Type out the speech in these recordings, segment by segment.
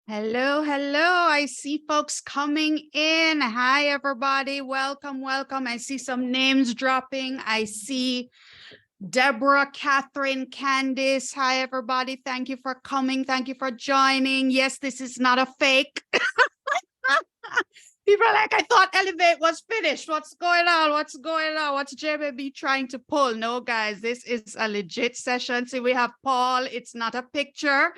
Hello, hello. I see folks coming in. Hi, everybody. Welcome, welcome. I see some names dropping. I see Deborah, Catherine, Candice. Hi, everybody. Thank you for coming. Thank you for joining. Yes, this is not a fake. People are like, I thought Elevate was finished. What's going on? What's going on? What's JBB trying to pull? No, guys, this is a legit session. See, we have Paul. It's not a picture.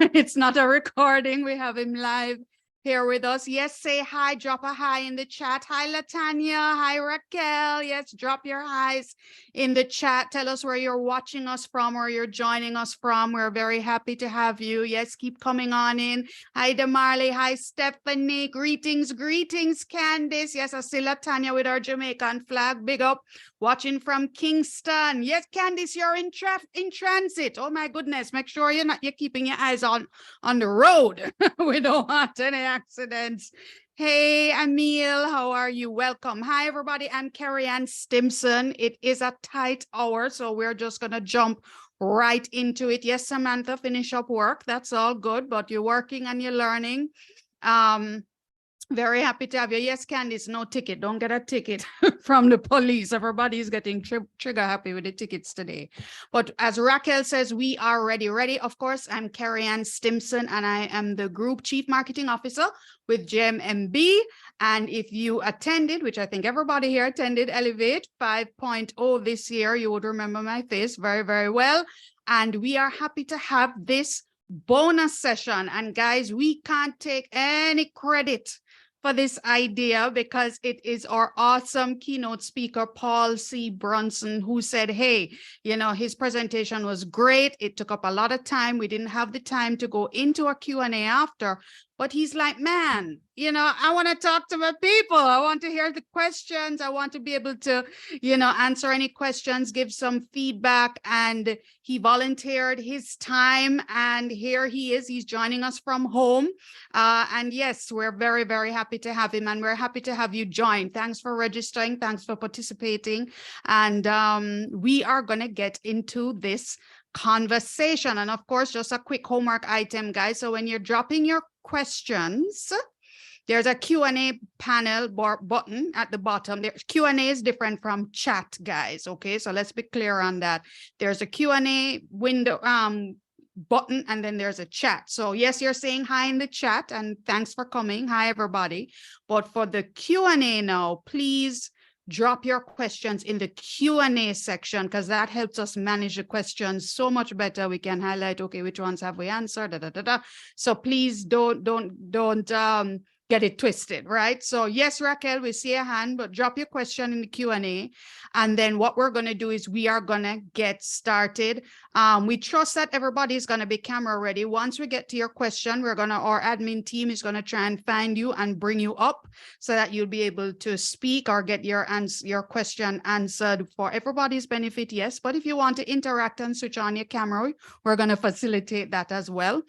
It's not a recording. We have him live here with us. Yes, say hi. Drop a hi in the chat. Hi, Latanya. Hi, Raquel. Yes, drop your highs in the chat. Tell us where you're watching us from or you're joining us from. We're very happy to have you. Yes, keep coming on in. Hi, Demarley. Hi, Stephanie. Greetings, greetings, Candice. Yes, I see Latanya with our Jamaican flag. Big up. Watching from Kingston. Yes, Candice, you're in transit. Oh my goodness. Make sure you're keeping your eyes on the road. We don't want any accidents. Hey, Emil, how are you? Welcome. Hi, everybody. I'm Carrie Ann Stimson. It is a tight hour, so we're just going to jump right into it. Yes, Samantha, finish up work. That's all good, but you're working and you're learning. Very happy to have you. Yes, Candice, no ticket. Don't get a ticket from the police. Everybody is getting trigger happy with the tickets today. But as Raquel says, we are ready. Ready, of course. I'm Carrie Ann Stimson, and I am the Group Chief Marketing Officer with JMMB. And if you attended, which I think everybody here attended, Elevate 5.0 this year, you would remember my face very, very well. And we are happy to have this bonus session. And guys, we can't take any credit for this idea because it is our awesome keynote speaker, Paul C. Brunson, who said, hey, you know, his presentation was great. It took up a lot of time. We didn't have the time to go into a Q&A after, but he's like, man, you know, I want to talk to my people. I want to hear the questions. I want to be able to, you know, answer any questions, give some feedback. And he volunteered his time. And here he is. He's joining us from home. And yes, we're very, very happy to have him. And we're happy to have you join. Thanks for registering. Thanks for participating. And we are going to get into this conversation. And of course, just a quick homework item, guys. So when you're dropping your questions, there's a Q&A panel button at the bottom. Q&A is different from chat, guys. Okay, so let's be clear on that. There's a Q&A window button, and then there's a chat. So yes, you're saying hi in the chat, and thanks for coming. Hi, everybody. But for the Q&A now, please drop your questions in the Q&A section, because that helps us manage the questions so much better. We can highlight, okay, which ones have we answered, So please don't get it twisted, right? So yes, Raquel, we see a hand, but drop your question in the Q&A. And then what we're going to do is we are going to get started. We trust that everybody is going to be camera ready. Once we get to your question, our admin team is going to try and find you and bring you up so that you'll be able to speak or get your question answered for everybody's benefit. Yes, but if you want to interact and switch on your camera, we're going to facilitate that as well.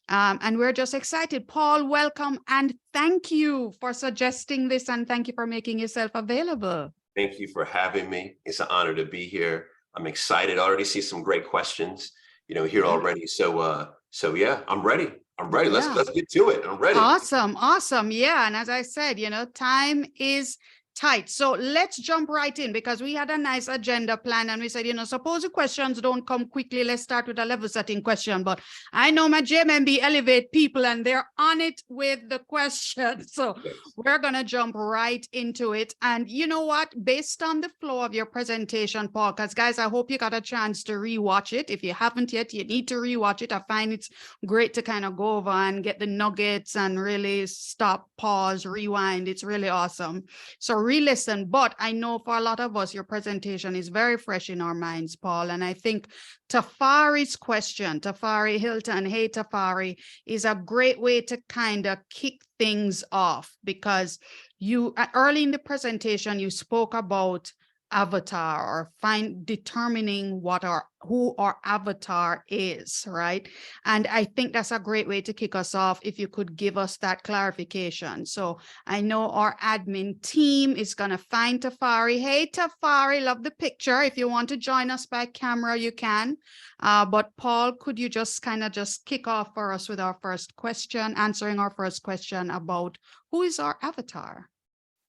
And we're just excited. Paul, welcome. And thank you for suggesting this. And thank you for making yourself available. Thank you for having me. It's an honor to be here. I'm excited. I already see some great questions, you know, here already. So yeah, I'm ready. I'm ready. Yeah. Let's get to it. I'm ready. Awesome. Awesome. Yeah. And as I said, you know, time is tight. So let's jump right in, because we had a nice agenda plan and we said, you know, suppose the questions don't come quickly. Let's start with a level setting question. But I know my JMMB Elevate people and they're on it with the questions. So we're going to jump right into it. And you know what, based on the flow of your presentation, Paul, because guys, I hope you got a chance to rewatch it. If you haven't yet, you need to rewatch it. I find it's great to kind of go over and get the nuggets and really stop, pause, rewind. It's really awesome. So re-listen, but I know for a lot of us, your presentation is very fresh in our minds, Paul. And I think Tafari's question, Tafari Hilton, hey Tafari, is a great way to kind of kick things off, because you early in the presentation, you spoke about avatar or determining who our avatar is, right? And I think that's a great way to kick us off if you could give us that clarification. So I know our admin team is going to find Tafari. Hey, Tafari, love the picture. If you want to join us by camera, you can. But Paul, could you just kind of just kick off for us with our first question, answering our first question about who is our avatar?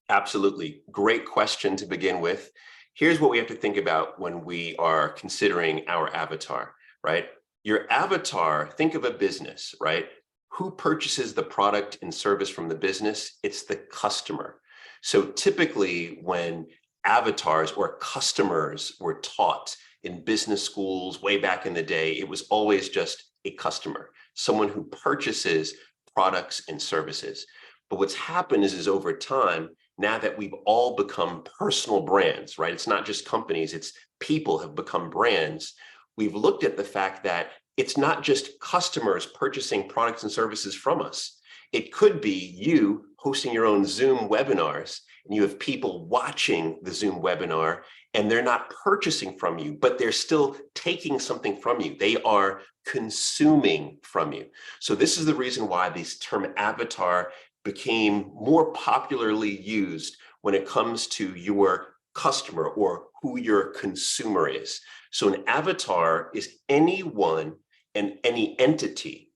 Absolutely. Great question to begin with. Here's what we have to think about when we are considering our avatar, right? Your avatar, think of a business, right? Who purchases the product and service from the business? It's the customer. So typically when avatars or customers were taught in business schools way back in the day, it was always just a customer, someone who purchases products and services. But what's happened is over time, now that we've all become personal brands, right? It's not just companies, it's people have become brands. We've looked at the fact that it's not just customers purchasing products and services from us. It could be you hosting your own Zoom webinars, and you have people watching the Zoom webinar, and they're not purchasing from you, but they're still taking something from you. They are consuming from you. So this is the reason why this term avatar became more popularly used when it comes to your customer or who your consumer is. So an avatar is anyone and any entity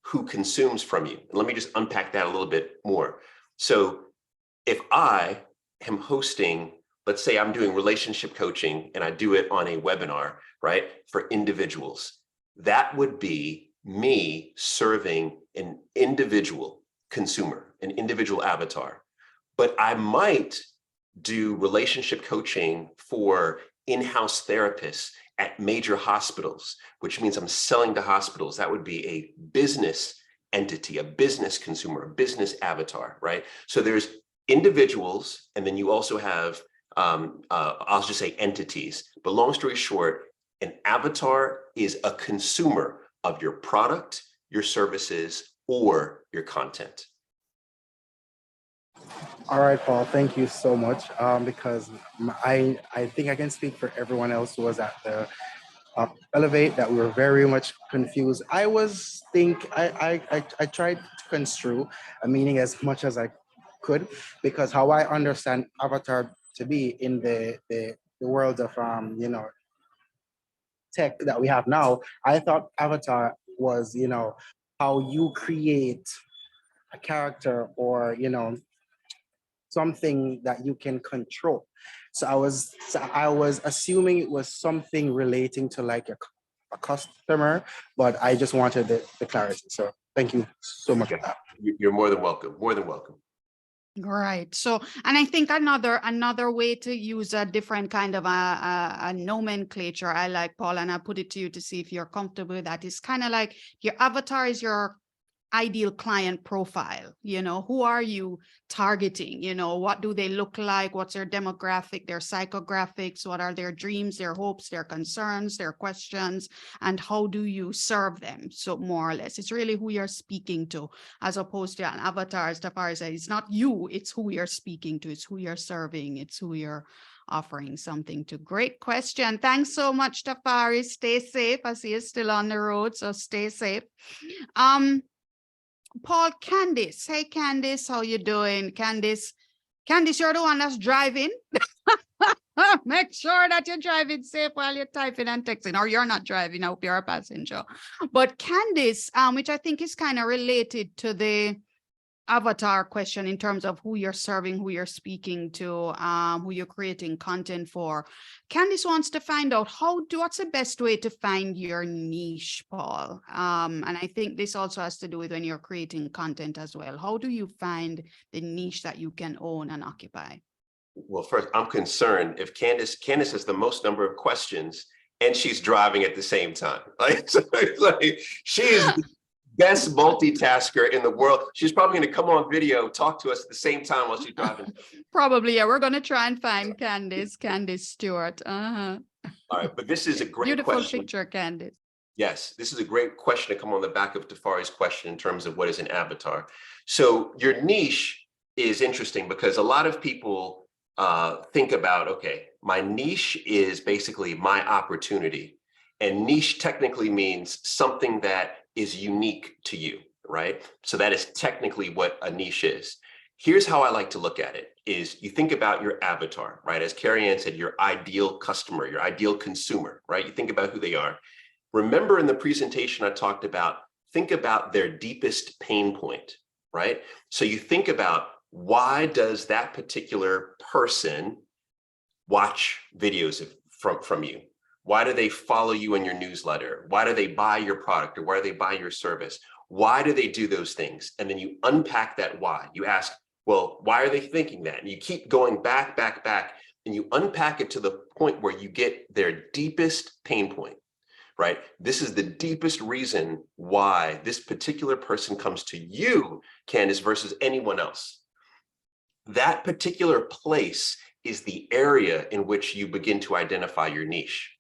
who consumes from you. And let me just unpack that a little bit more. So if I am hosting, let's say I'm doing relationship coaching and I do it on a webinar, right, for individuals, that would be me serving an individual consumer, an individual avatar. But I might do relationship coaching for in-house therapists at major hospitals, which means I'm selling to hospitals. That would be a business entity, a business consumer, a business avatar, right? So there's individuals, and then you also have, I'll just say entities. But long story short, an avatar is a consumer of your product, your services, or your content. All right, Paul, thank you so much. Because I think I can speak for everyone else who was at the Elevate that we were very much confused. I tried to construe a meaning as much as I could, because how I understand avatar to be in the world of tech that we have now, I thought avatar was how you create a character or something that you can control. So I was assuming it was something relating to like a customer, but I just wanted the clarity. So thank you so much for that. You're more than welcome. More than welcome. Right. So, and I think another way to use a different kind of a nomenclature, I like, Paul, and I put it to you to see if you're comfortable with that, is kind of like your avatar is your ideal client profile. Who are you targeting? What do they look like? What's their demographic, their psychographics? What are their dreams, their hopes, their concerns, their questions, and how do you serve them? So more or less, it's really who you're speaking to, as opposed to an avatar. As Tafari said, it's not you, it's who you're speaking to, it's who you're serving, it's who you're offering something to. Great question. Thanks so much, Tafari. Stay safe. I see you're still on the road, so stay safe. Paul, Candice. Hey, Candice, how you doing? Candice, you're the one that's driving. Make sure that you're driving safe while you're typing and texting, or you're not driving. I hope you're a passenger. But Candice, which I think is kind of related to the avatar question in terms of who you're serving, who you're speaking to, who you're creating content for. Candice wants to find out what's the best way to find your niche, Paul? And I think this also has to do with when you're creating content as well. How do you find the niche that you can own and occupy? Well, first, I'm concerned if Candice has the most number of questions and she's driving at the same time. She is best multitasker in the world. She's probably going to come on video, talk to us at the same time while she's driving. Probably, yeah. We're going to try and find Candice Stewart. All right, but this is a great beautiful question. Picture, Candice. Yes, this is a great question to come on the back of Tafari's question in terms of what is an avatar. So your niche is interesting because a lot of people think about, okay, my niche is basically my opportunity. And niche technically means something that is unique to you, right? So that is technically what a niche is. Here's how I like to look at it is you think about your avatar, right? As Carrie Ann said, your ideal customer, your ideal consumer, right? You think about who they are. Remember in the presentation I talked about, think about their deepest pain point, right? So you think about why does that particular person watch videos from you? Why do they follow you in your newsletter? Why do they buy your product or why do they buy your service? Why do they do those things? And then you unpack that why. You ask, well, why are they thinking that? And you keep going back, and you unpack it to the point where you get their deepest pain point, right? This is the deepest reason why this particular person comes to you, Candace, versus anyone else. That particular place is the area in which you begin to identify your niche.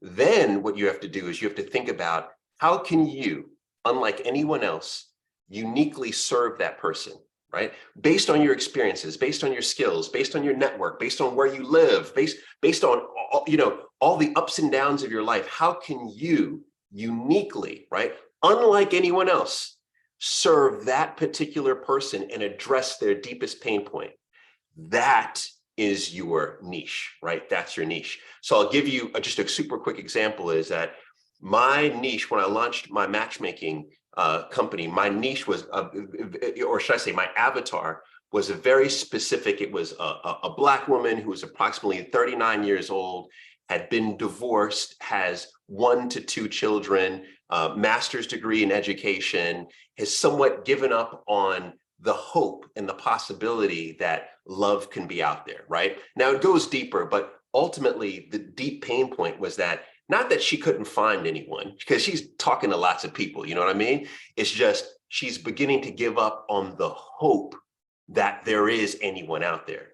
Then what you have to do is you have to think about how can you, unlike anyone else, uniquely serve that person, right? Based on your experiences, based on your skills, based on your network, based on where you live, based on all the ups and downs of your life. How can you uniquely, right, unlike anyone else, serve that particular person and address their deepest pain point? That is your niche, right? That's your niche. So I'll give you just a super quick example is that my niche, when I launched my matchmaking company, my niche was, or should I say my avatar was a very specific, it was a Black woman who was approximately 39 years old, had been divorced, has 1 to 2 children, master's degree in education, has somewhat given up on the hope and the possibility that love can be out there, right? Now it goes deeper, but ultimately the deep pain point was that not that she couldn't find anyone, because she's talking to lots of people, you know what I mean? It's just she's beginning to give up on the hope that there is anyone out there.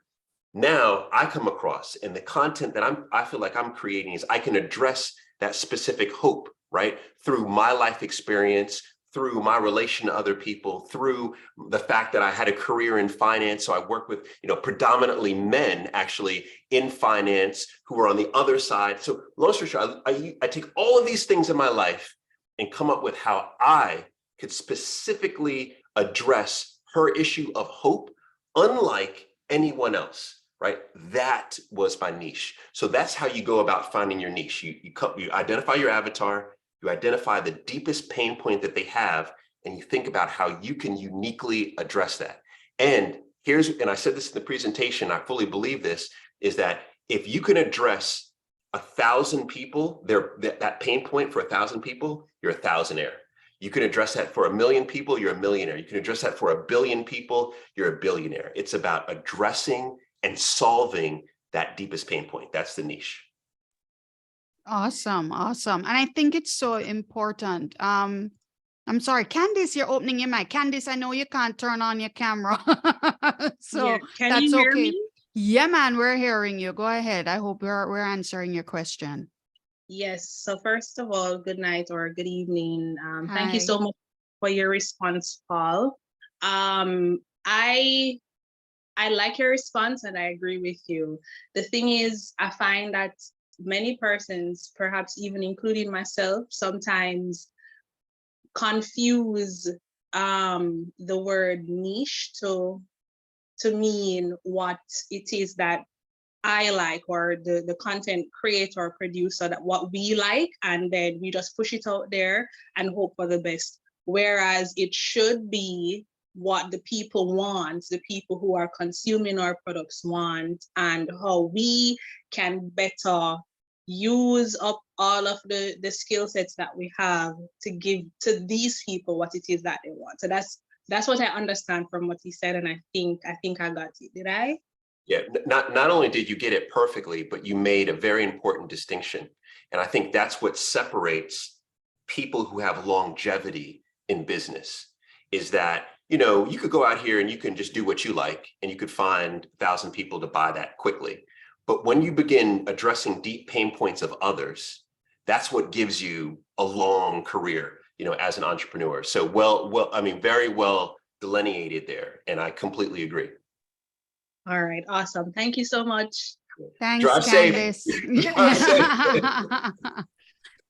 Now I come across, and the content that I feel like I'm creating is I can address that specific hope, right? Through my life experience, through my relation to other people, through the fact that I had a career in finance. So I work with, predominantly men actually in finance who are on the other side. So long story short, I take all of these things in my life and come up with how I could specifically address her issue of hope, unlike anyone else, right? That was my niche. So that's how you go about finding your niche. You identify your avatar, you identify the deepest pain point that they have, and you think about how you can uniquely address that. And I said this in the presentation, I fully believe this, is that if you can address 1,000 people, that pain point for 1,000 people, you're a thousandaire. You can address that for 1 million people, you're a millionaire. You can address that for 1 billion people, you're a billionaire. It's about addressing and solving that deepest pain point. That's the niche. Awesome. And I think it's so important. I'm sorry, Candice, you're opening your mic. Candice, I know you can't turn on your camera. So Yeah. Can that's you hear okay. me? Yeah, man, we're hearing you. Go ahead. I hope we're answering your question. Yes. So first of all, good night or good evening. Thank you Hi. so much for your response, Paul. I like your response and I agree with you. The thing is, I find that many persons, perhaps even including myself, sometimes confuse the word niche to mean what it is that I like, or the content creator or producer, that what we like, and then we just push it out there and hope for the best. Whereas it should be what the people want, the people who are consuming our products want, and how we can better use up all of the skill sets that we have to give to these people what it is that they want. So that's what I understand from what he said, and I think I got it. Did I? Yeah, not only did you get it perfectly, but you made a very important distinction. And I think that's what separates people who have longevity in business, is that, you could go out here and you can just do what you like, and you could find 1,000 people to buy that quickly. But when you begin addressing deep pain points of others, that's what gives you a long career, as an entrepreneur. So very well delineated there. And I completely agree. All right, awesome. Thank you so much. Thanks, Drive safe. Candice. Drive safe.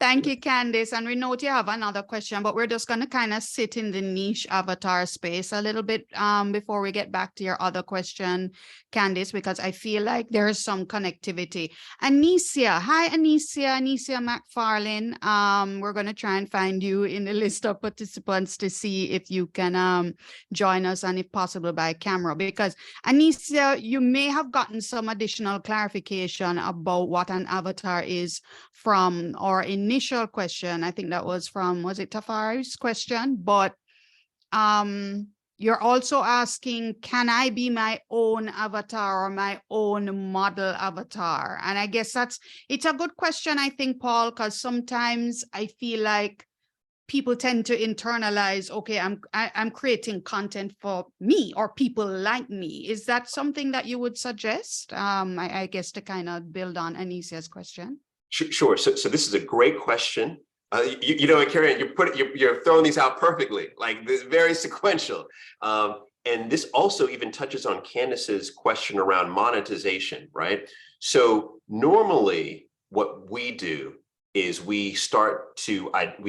Thank you, Candice. And we know you have another question, but we're just going to kind of sit in the niche avatar space a little bit before we get back to your other question, Candice, because I feel like there is some connectivity. Anicia, hi, Anicia McFarlane. We're going to try and find you in the list of participants to see if you can join us, and if possible by camera, because Anicia, you may have gotten some additional clarification about what an avatar is from our initial question. I think that was from, was it Tafari's question? But you're also asking, can I be my own avatar or my own model avatar? And I guess it's a good question, I think, Paul, because sometimes I feel like people tend to internalize, okay, I'm creating content for me or people like me. Is that something that you would suggest? I guess to kind of build on Anicia's question. Sure. So this is a great question. You know, Karen, you're throwing these out perfectly, like this, very sequential. And this also even touches on Candace's question around monetization, right? So normally what we do is we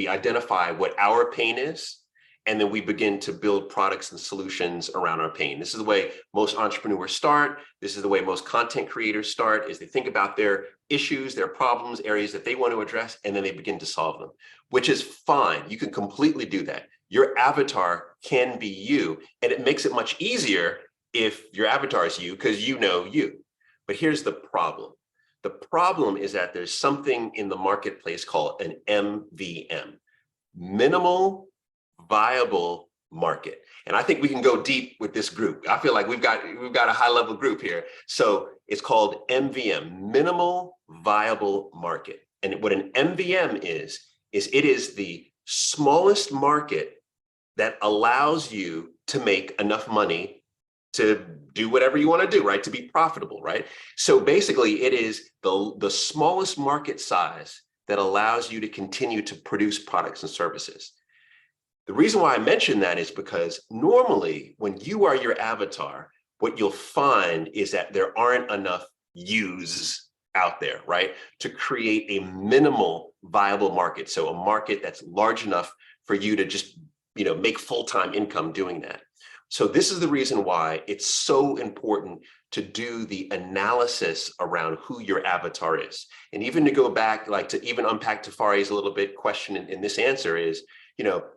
identify what our pain is, and then we begin to build products and solutions around our pain. This is the way most entrepreneurs start. This is the way most content creators start, is they think about their issues, their problems, areas that they want to address, and then they begin to solve them, which is fine. You can completely do that. Your avatar can be you, and it makes it much easier if your avatar is you, because you know you. But here's the problem. The problem is that there's something in the marketplace called an MVM, minimal viable market. And I think we can go deep with this group. I feel like we've got a high level group here. So it's called MVM, minimal viable market. And what an MVM is it is the smallest market that allows you to make enough money to do whatever you want to do, right? To be profitable, right? So basically it is the smallest market size that allows you to continue to produce products and services. The reason why I mention that is because normally when you are your avatar, what you'll find is that there aren't enough yous out there, right? To create a minimal viable market. So a market that's large enough for you to just, make full-time income doing that. So this is the reason why it's so important to do the analysis around who your avatar is. And even to go back, like to even unpack Tafari's a little bit question in this answer is,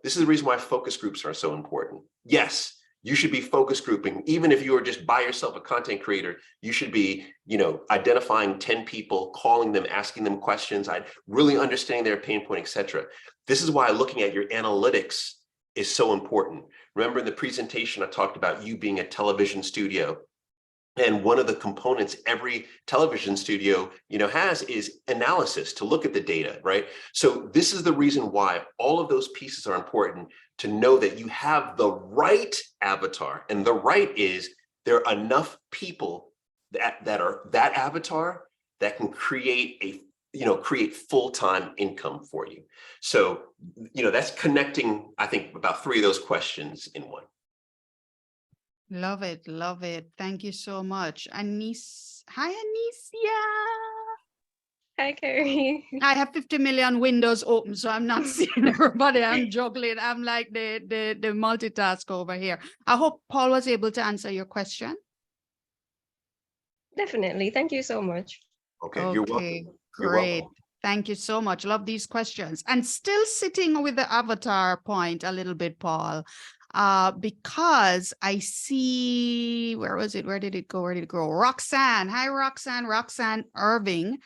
this is the reason why focus groups are so important. Yes, you should be focus grouping. Even if you are just by yourself a content creator, you should be, identifying 10 people, calling them, asking them questions, really understanding their pain point, etc. This is why looking at your analytics is so important. Remember in the presentation, I talked about you being a television studio. And one of the components every television studio, has is analysis, to look at the data, right? So this is the reason why all of those pieces are important, to know that you have the right avatar. And the right is there are enough people that are that avatar that can create create full-time income for you. So, that's connecting, I think, about 3 of those questions in one. Love it. Love it. Thank you so much. Hi, Anicia. Hi, Carrie. I have 50 million windows open, so I'm not seeing everybody. I'm juggling. I'm like the multitask over here. I hope Paul was able to answer your question. Definitely. Thank you so much. Okay, you're welcome. Great. Thank you so much. Love these questions. And still sitting with the avatar point a little bit, Paul, because I see, where was it? Where did it go? Roxanne. Hi, Roxanne. Roxanne Irving.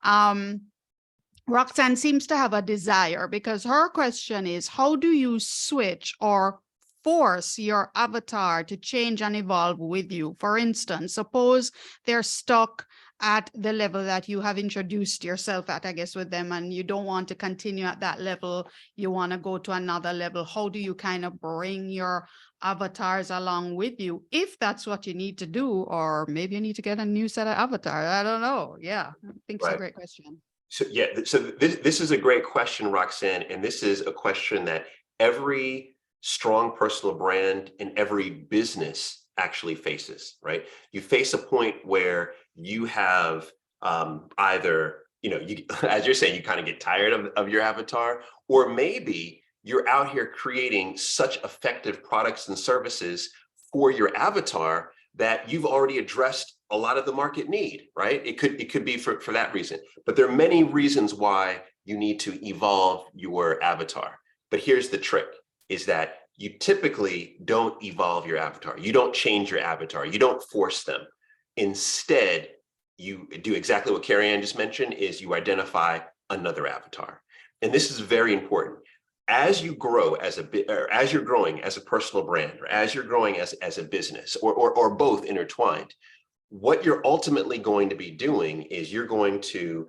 Roxanne seems to have a desire, because her question is, how do you switch or force your avatar to change and evolve with you? For instance, suppose they're stuck at the level that you have introduced yourself at, I guess, with them, and you don't want to continue at that level, you want to go to another level. How do you kind of bring your avatars along with you, if that's what you need to do? Or maybe you need to get a new set of avatars. I don't know. Yeah, I think it's a great question. So this is a great question, Roxanne, and this is a question that every strong personal brand and every business actually faces, right? You face a point where you have either, as you're saying, you kind of get tired of your avatar, or maybe you're out here creating such effective products and services for your avatar that you've already addressed a lot of the market need, right? It could be for that reason, but there are many reasons why you need to evolve your avatar. But here's the trick, is that you typically don't evolve your avatar. You don't change your avatar. You don't force them. Instead, you do exactly what Carrie Ann just mentioned, is you identify another avatar. And this is very important. As you grow as as you're growing as a personal brand, or as you're growing as a business, or both intertwined, what you're ultimately going to be doing is you're going to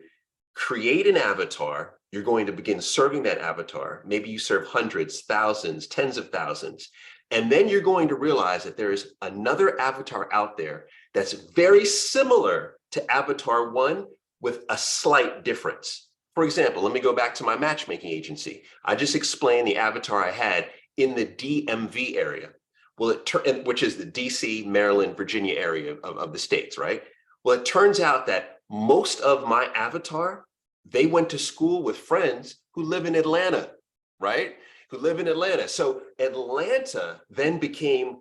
create an avatar. You're going to begin serving that avatar. Maybe you serve hundreds, thousands, tens of thousands. And then you're going to realize that there is another avatar out there that's very similar to avatar one with a slight difference. For example, let me go back to my matchmaking agency. I just explained the avatar I had in the DMV area. Well, which is the DC, Maryland, Virginia area of the States, right? Well, it turns out that most of my avatar, they went to school with friends who live in Atlanta, right? Who live in Atlanta. So Atlanta then became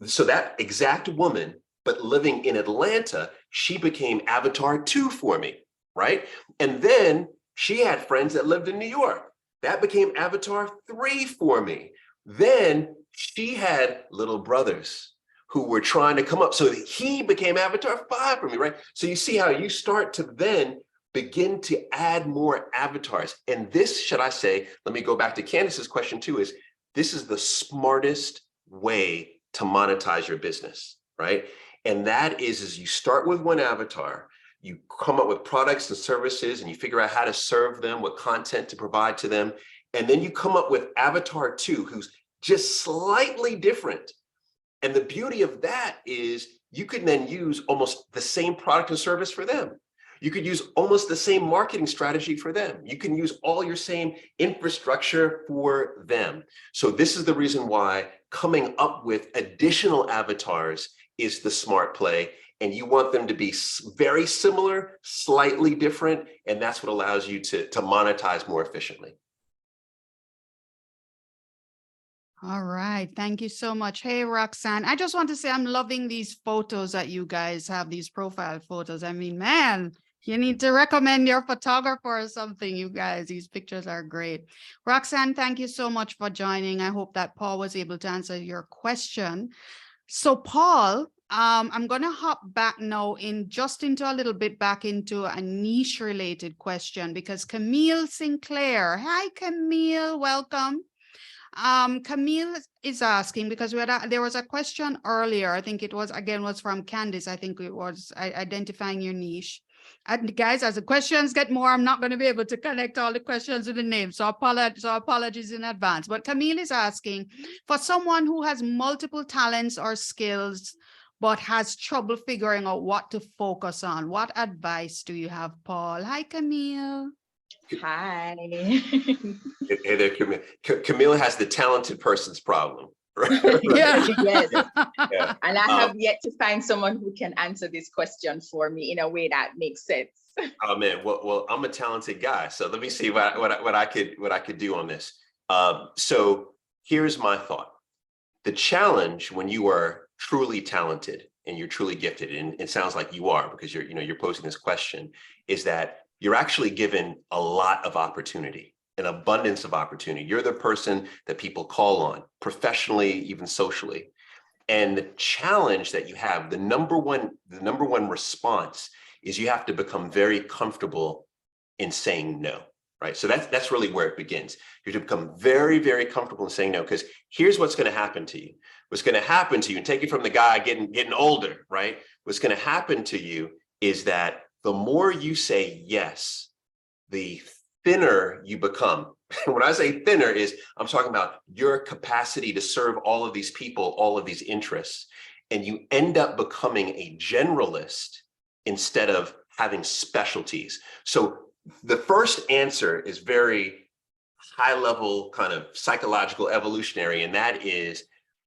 so that exact woman, but living in Atlanta, she became avatar 2 for me, right? And then she had friends that lived in New York. That became avatar 3 for me. Then she had little brothers who were trying to come up. So he became avatar 5 for me, right? So you see how you start to then begin to add more avatars. And this, should I say, let me go back to Candace's question too, is this is the smartest way to monetize your business, right? And that is you start with one avatar, you come up with products and services, and you figure out how to serve them, what content to provide to them. And then you come up with avatar 2, who's just slightly different. And the beauty of that is you can then use almost the same product and service for them. You could use almost the same marketing strategy for them. You can use all your same infrastructure for them. So this is the reason why coming up with additional avatars is the smart play. And you want them to be very similar, slightly different. And that's what allows you to monetize more efficiently. All right. Thank you so much. Hey, Roxanne, I just want to say I'm loving these photos that you guys have, these profile photos. I mean, man, you need to recommend your photographer or something, you guys. These pictures are great. Roxanne, thank you so much for joining. I hope that Paul was able to answer your question. So, Paul, I'm going to hop back now into a little bit back into a niche related question, because Camille Sinclair. Hi, Camille. Welcome. Camille is asking, because there was a question earlier, I think it was from Candice. I think it was identifying your niche. And guys, as the questions get more, I'm not going to be able to connect all the questions with the names. So apologies in advance. But Camille is asking, for someone who has multiple talents or skills, but has trouble figuring out what to focus on, what advice do you have, Paul? Hi, Camille. Hi. Hey there, Camille. Camille has the talented person's problem. Right? Yeah. Yes. Yeah. And I have yet to find someone who can answer this question for me in a way that makes sense. Oh man, well, I'm a talented guy, so let me see what I could do on this. So here's my thought: the challenge when you are truly talented and you're truly gifted, and it sounds like you are because you're posing this question, is that you're actually given a lot of opportunity, an abundance of opportunity. You're the person that people call on professionally, even socially. And the challenge that you have, the number one response is you have to become very comfortable in saying no, right? So that's really where it begins. You have to become very, very comfortable in saying no, because here's what's going to happen to you. What's going to happen to you, and take it from the guy getting older, right? What's going to happen to you is that the more you say yes, the thinner you become. When I say thinner is, I'm talking about your capacity to serve all of these people, all of these interests, and you end up becoming a generalist instead of having specialties. So the first answer is very high level, kind of psychological, evolutionary, and that is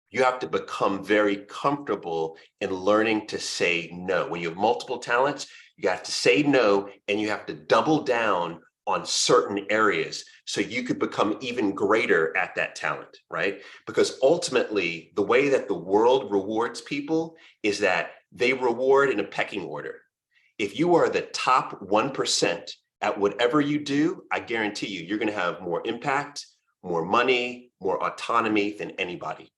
You have to become very comfortable in learning to say no. When you have multiple talents, you have to say no, and you have to double down on certain areas so you could become even greater at that talent, right? Because ultimately, the way that the world rewards people is that they reward in a pecking order. If you are the top 1% at whatever you do, I guarantee you, you're going to have more impact, more money, more autonomy than anybody.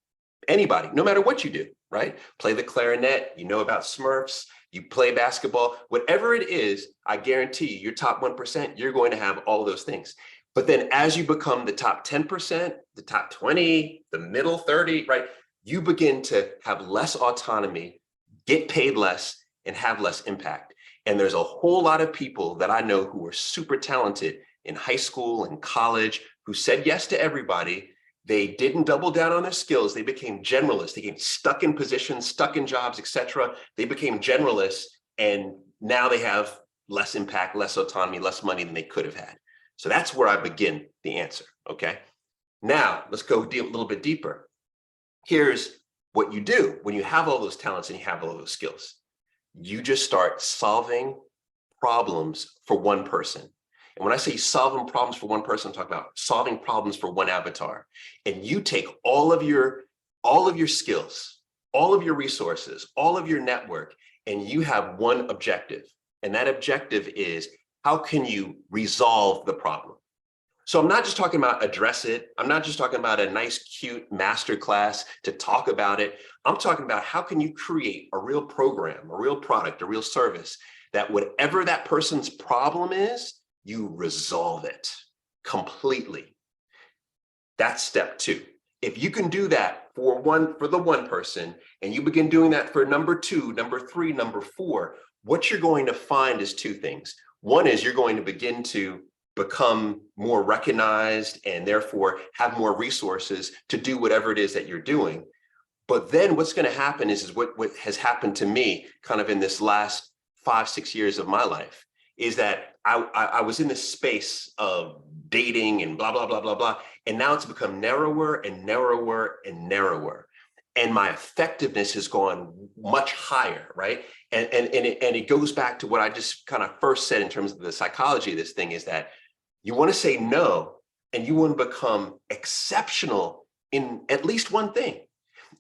Anybody, no matter what you do, right? Play the clarinet, you know about Smurfs, you play basketball, whatever it is, I guarantee you, your top 1%, you're going to have all those things. But then as you become the top 10%, the top 20, the middle 30, right? You begin to have less autonomy, get paid less, and have less impact. And there's a whole lot of people that I know who are super talented in high school and college who said yes to everybody. They didn't double down on their skills. They became generalists. They became stuck in positions, stuck in jobs, etc. They became generalists, and now they have less impact, less autonomy, less money than they could have had. So that's where I begin the answer, okay? Now, let's go a little bit deeper. Here's what you do when you have all those talents and you have all those skills. You just start solving problems for one person. And when I say solving problems for one person, I'm talking about solving problems for one avatar. And you take all of your skills, all of your resources, all of your network, and you have one objective. And that objective is, how can you resolve the problem? So I'm not just talking about address it. I'm not just talking about a nice, cute masterclass to talk about it. I'm talking about how can you create a real program, a real product, a real service that whatever that person's problem is, you resolve it completely. That's step 2. If you can do that for the one person, and you begin doing that for number 2, number 3, number 4, what you're going to find is 2 things. One is you're going to begin to become more recognized and therefore have more resources to do whatever it is that you're doing. But then what's going to happen is what has happened to me kind of in this last 5-6 years of my life is that I was in this space of dating and blah, blah, blah, blah, blah. And now it's become narrower and narrower and narrower. And my effectiveness has gone much higher, right? And it goes back to what I just kind of first said in terms of the psychology of this thing is that you want to say no, and you want to become exceptional in at least one thing.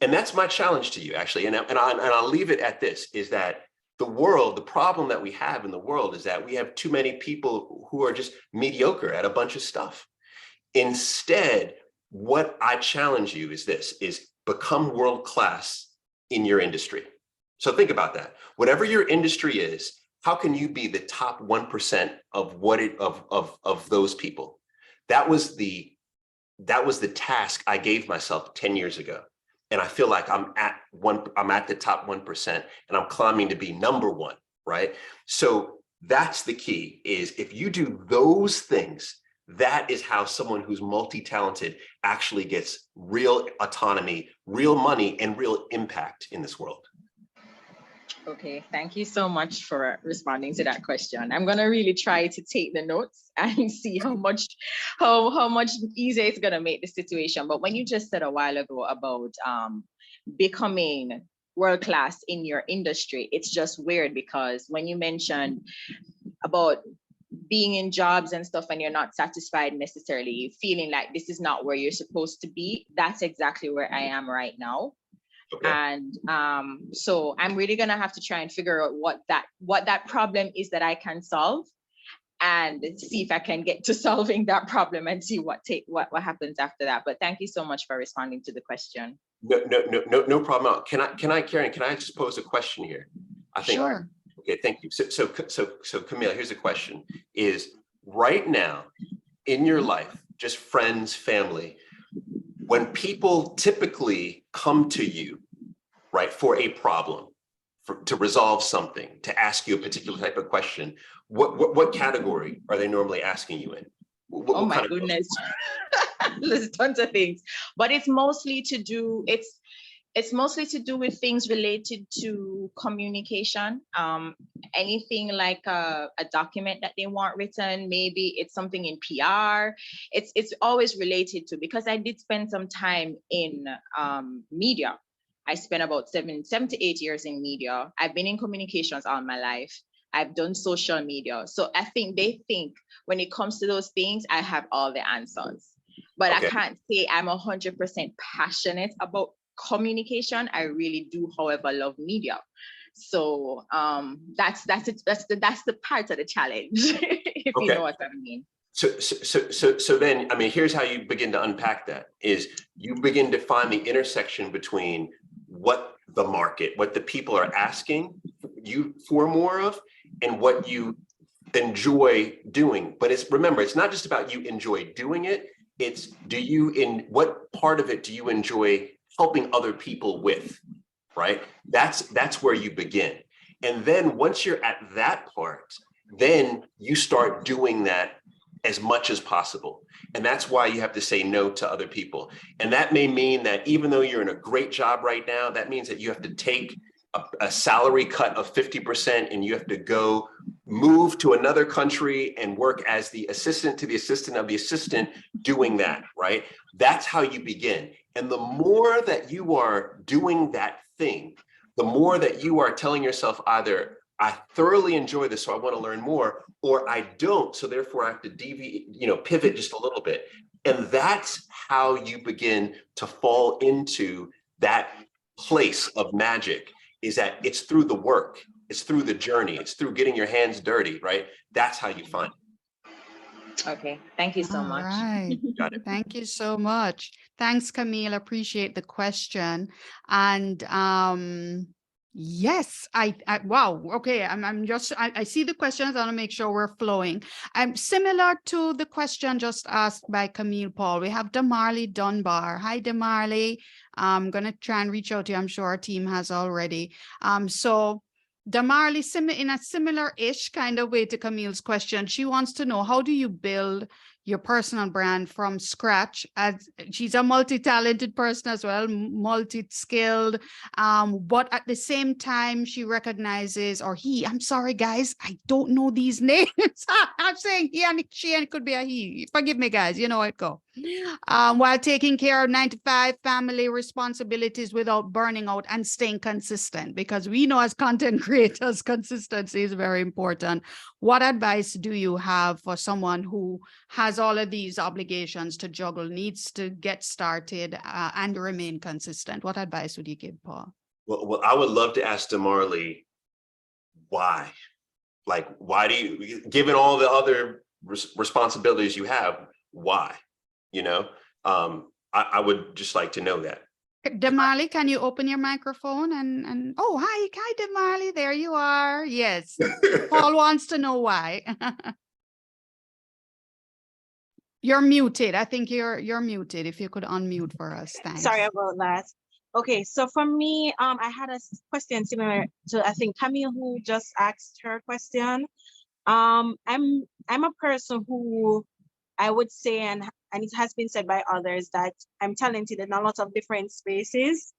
And that's my challenge to you, actually. And I'll leave it at this, is that the problem that we have in the world is that we have too many people who are just mediocre at a bunch of stuff. Instead, what I challenge you is this, is become world-class in your industry. So think about that. Whatever your industry is, how can you be the top 1% of those people? That was the task I gave myself 10 years ago. And I feel like I'm at the top 1%, and I'm climbing to be number 1, right? So that's the key, is if you do those things, that is how someone who's multi-talented actually gets real autonomy, real money, and real impact in this world. Okay, thank you so much for responding to that question. I'm gonna really try to take the notes and see how much easier it's gonna make the situation. But when you just said a while ago about becoming world-class in your industry, it's just weird because when you mentioned about being in jobs and stuff and you're not satisfied necessarily, feeling like this is not where you're supposed to be, that's exactly where I am right now. Okay. And so I'm really gonna have to try and figure out what that problem is that I can solve, and see if I can get to solving that problem and see what happens after that. But thank you so much for responding to the question. No problem. Can I, Karen? Can I just pose a question here? I think. Sure. Okay, thank you. So Camille, here's a question: is right now in your life, just friends, family, when people typically come to you, right, for a problem, to resolve something, to ask you a particular type of question, what category are they normally asking you in? Oh my goodness, there's tons of things, but it's mostly to do with things related to communication, anything like a document that they want written. Maybe it's something in PR. It's always related to, because I did spend some time in media. I spent about 7 to 8 years in media. I've been in communications all my life. I've done social media. So I think they think when it comes to those things, I have all the answers. But Okay. I can't say I'm 100% passionate about communication. I really do, however, love media. So that's the part of the challenge, if you know what I mean. So then, I mean, here's how you begin to unpack that, is you begin to find the intersection between what the market, what the people are asking you for more of, and what you enjoy doing. But remember, it's not just about you enjoy doing it. It's what part of it do you enjoy helping other people with, right? That's where you begin. And then once you're at that part, then you start doing that as much as possible. And that's why you have to say no to other people. And that may mean that even though you're in a great job right now, that means that you have to take a salary cut of 50% and you have to go move to another country and work as the assistant to the assistant of the assistant doing that, right? That's how you begin. And the more that you are doing that thing, the more that you are telling yourself either, I thoroughly enjoy this, so I want to learn more, or I don't, so therefore I have to pivot just a little bit. And that's how you begin to fall into that place of magic, is that it's through the work, it's through the journey, it's through getting your hands dirty, right? That's how you find it. Okay, thank you so much. All right. Got it. Thank you so much. Thanks, Camille. Appreciate the question. And yes, wow. Okay, I see the questions. I want to make sure we're flowing. Similar to the question just asked by Camille Paul. We have Damarley Dunbar. Hi, Damarley. I'm gonna try and reach out to you. I'm sure our team has already. So Damarley, in a similar-ish kind of way to Camille's question, she wants to know, how do you build your personal brand from scratch? As she's a multi-talented person as well, multi-skilled, but at the same time, she recognizes, I'm sorry, guys, I don't know these names. I'm saying he and she, and it could be a he. Forgive me, guys, you know how it go. While taking care of 9 to 5 family responsibilities without burning out and staying consistent, because we know as content creators, consistency is very important. What advice do you have for someone who has all of these obligations to juggle, needs to get started and remain consistent? What advice would you give, Paul? Well, I would love to ask Damarley, why? Like, why do you, given all the other responsibilities you have, why? I would just like to know that. Damarley, can you open your microphone and oh, hi, Damarley, there you are. Yes, Paul wants to know why. You're muted. I think you're muted. If you could unmute for us, thanks. Sorry about that. Okay, so for me, I had a question similar to, I think, Camille, who just asked her question. I'm a person who I would say, and it has been said by others, that I'm talented in a lot of different spaces.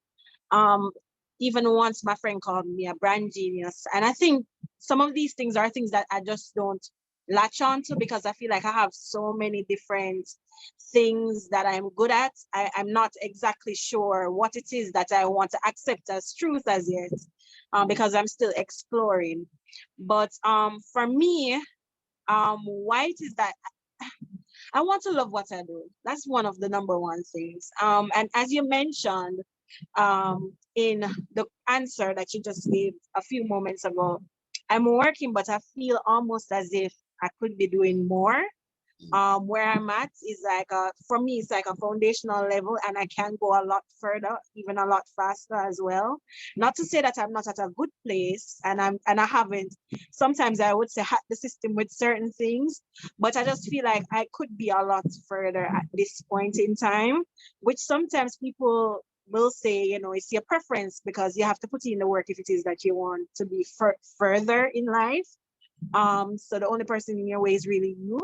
Even once my friend called me a brand genius. And I think some of these things are things that I just don't latch on to, because I feel like I have so many different things that I'm good at. I'm not exactly sure what it is that I want to accept as truth as yet, because I'm still exploring. But for me, why it is that I want to love what I do. That's one of the number one things. And as you mentioned in the answer that you just gave a few moments ago, I'm working, but I feel almost as if I could be doing more. Where I'm at is like, for me, it's like a foundational level, and I can go a lot further, even a lot faster as well. Not to say that I'm not at a good place, and I haven't. Sometimes I would say hack the system with certain things, but I just feel like I could be a lot further at this point in time, which sometimes people will say, it's your preference because you have to put in the work if it is that you want to be further in life. So the only person in your way is really you.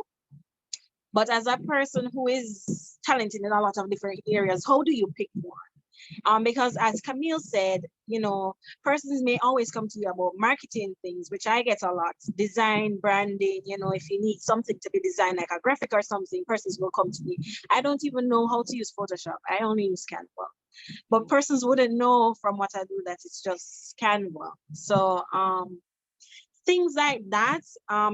But as a person who is talented in a lot of different areas, how do you pick one? Because as Camille said, you know, persons may always come to you about marketing things, which I get a lot. Design, branding, you know, if you need something to be designed, like a graphic or something, persons will come to me. I don't even know how to use Photoshop. I only use Canva. But persons wouldn't know from what I do that it's just Canva. So things like that.